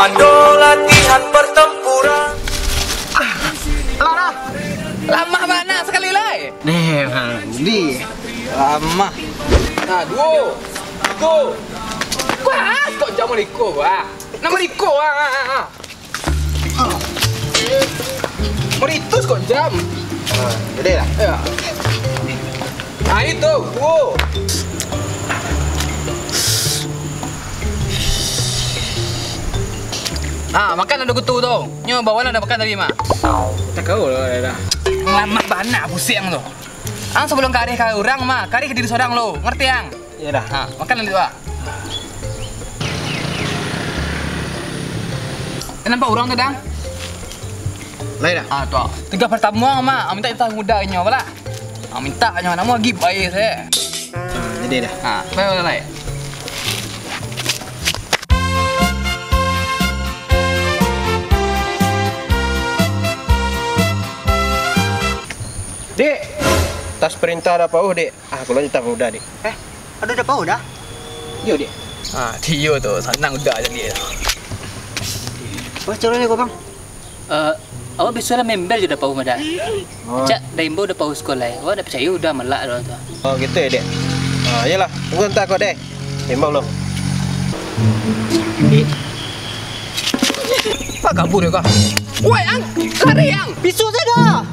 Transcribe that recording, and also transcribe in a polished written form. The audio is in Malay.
Komando latihan pertempuran. Lama mana sekali lah. Nih, di lama. Nah, dua. Go. Wah, kok jam liko, wah. Nama liko, wah. Meritus kok jam. Gede lah. Ya. Nah, itu, dua. Ah, makan ada kutu tu. Nyo bawa ada makan tadi, Mak. Tak kau lah dah. Lama banget pusing tu. Ang sebelum karih ke orang, Mak. Karih ke diri seorang lo. Ngerti, Ang? Ya dah. Ha, makan nanti, Pak. Nampak orang tu, Dang? Lain dah. Ah, tu. Tiga pertama, Mak. Minta kita mudanya, apa lah? Minta nya nama lagi baik saya. Jadi dah. Ha, baik lah. Dek, tas perintah dah pauh, Dek. Aku lanjut tak udah, Dek. Ada dah pauh dah? Yo, Dek. Ah, dia tu senang udah jadi. Wah, caranya kau bang? Awak biasa member je dah pauh madak. Oh. Cak Rainbow dah pauh sekolah. Awak dah percaya udah melak dah tu. Oh, gitu ya, Dek. Yalah, tunggu entar kau, Dek. Sembang lo. Pak kabur ya kau. Woi, Ang, lari Ang. Bisu saya dah.